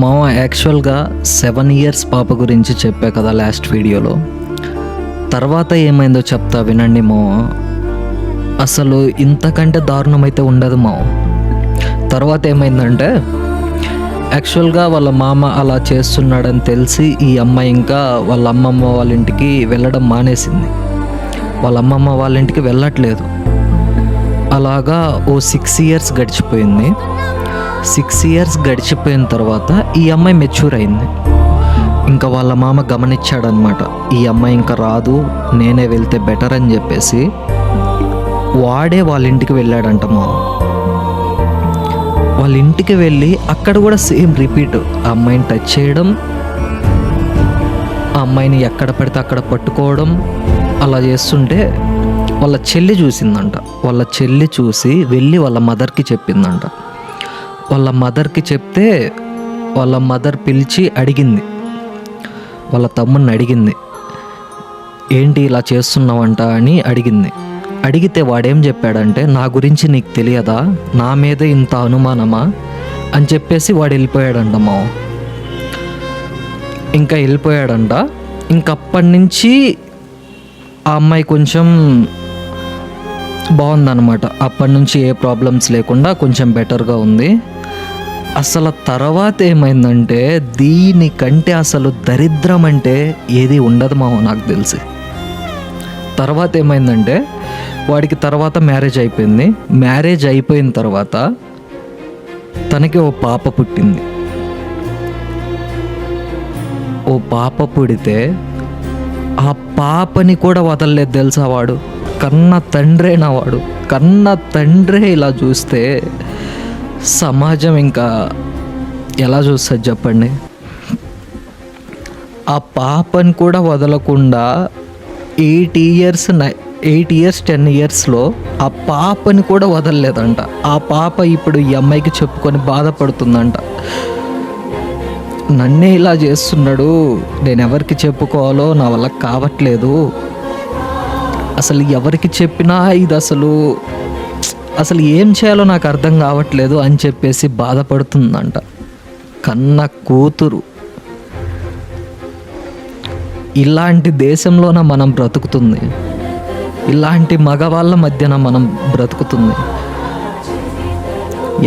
మామ యాక్చువల్గా 7 ఇయర్స్ పాప గురించి చెప్పా కదా లాస్ట్ వీడియోలో. తర్వాత ఏమైందో చెప్తా వినండి మావ. అసలు ఇంతకంటే దారుణమైతే ఉండదు మావ. తర్వాత ఏమైందంటే యాక్చువల్గా వాళ్ళ మామ అలా చేస్తున్నాడని తెలిసి ఈ అమ్మాయి ఇంకా వాళ్ళ అమ్మమ్మ వాళ్ళ ఇంటికి వెళ్ళడం మానేసింది. వాళ్ళ అమ్మమ్మ వాళ్ళ ఇంటికి వెళ్ళట్లేదు. అలాగా ఓ 6 ఇయర్స్ గడిచిపోయింది. 6 ఇయర్స్ గడిచిపోయిన తర్వాత ఈ అమ్మాయి మెచ్యూర్ అయింది. ఇంకా వాళ్ళ మామ గమనించాడనమాట, ఈ అమ్మాయి ఇంకా రాదు, నేనే వెళ్తే బెటర్ అని చెప్పేసి వాడే వాళ్ళ ఇంటికి వెళ్ళాడంట మామ. వాళ్ళ ఇంటికి వెళ్ళి అక్కడ కూడా సేమ్ రిపీట్, ఆ అమ్మాయిని టచ్ చేయడం, ఆ అమ్మాయిని ఎక్కడ పడితే అక్కడ పట్టుకోవడం అలా చేస్తుంటే వాళ్ళ చెల్లి చూసిందంట. వాళ్ళ చెల్లి చూసి వెళ్ళి వాళ్ళ మదర్కి చెప్పిందంట. వాళ్ళ మదర్కి చెప్తే వాళ్ళ మదర్ పిలిచి అడిగింది, వాళ్ళ తమ్ముడిని అడిగింది, ఏంటి ఇలా చేస్తున్నావంట అని అడిగింది. అడిగితే వాడేం చెప్పాడంటే, నా గురించి నీకు తెలియదా, నా మీద ఇంత అనుమానమా అని చెప్పేసి వాడు వెళ్ళిపోయాడంట మా. ఇంకా వెళ్ళిపోయాడంట. ఇంకప్పటి నుంచి ఆ అమ్మాయి కొంచెం బాగుందన్నమాట. అప్పటి నుంచి ఏ ప్రాబ్లమ్స్ లేకుండా కొంచెం బెటర్గా ఉంది. అసలు తర్వాత ఏమైందంటే దీనికంటే అసలు దరిద్రం అంటే ఏది ఉండదు మామ నాకు తెలిసి. తర్వాత ఏమైందంటే వాడికి తర్వాత మ్యారేజ్ అయిపోయింది. మ్యారేజ్ అయిపోయిన తర్వాత తనకి ఓ పాప పుట్టింది. ఓ పాప పుడితే ఆ పాపని కూడా వదలలేదు తెలుసా వాడు. కన్న తండ్రేనా వాడు, కన్న తండ్రే ఇలా చూస్తే సమాజం ఇంకా ఎలా చూస్తుంది చెప్పండి. ఆ పాపని కూడా వదలకుండా 8 ఇయర్స్ 10 ఇయర్స్లో ఆ పాపని కూడా వదలలేదంట. ఆ పాప ఇప్పుడు ఈ అమ్మాయికి చెప్పుకొని బాధపడుతుందంట, నన్నే ఇలా చేస్తున్నాడు, నేను ఎవరికి చెప్పుకోవాలో నా వల్ల కావట్లేదు, అసలు ఎవరికి చెప్పినా ఇది అసలు ఏం చేయాలో నాకు అర్థం కావట్లేదు అని చెప్పేసి బాధపడుతుందంట. కన్న కూతురు. ఇలాంటి దేశంలోన మనం బ్రతుకుతుంది, ఇలాంటి మగవాళ్ళ మధ్యన మనం బ్రతుకుతుంది.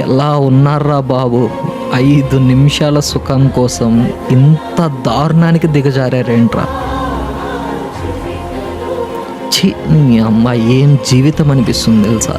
ఎలా ఉన్నారా బాబు, 5 నిమిషాల సుఖం కోసం ఇంత దారుణానికి దిగజారేంట్రా. ఛీ, నీ అమ్మ ఏం జీవితం అనిపిస్తుంది తెలుసా.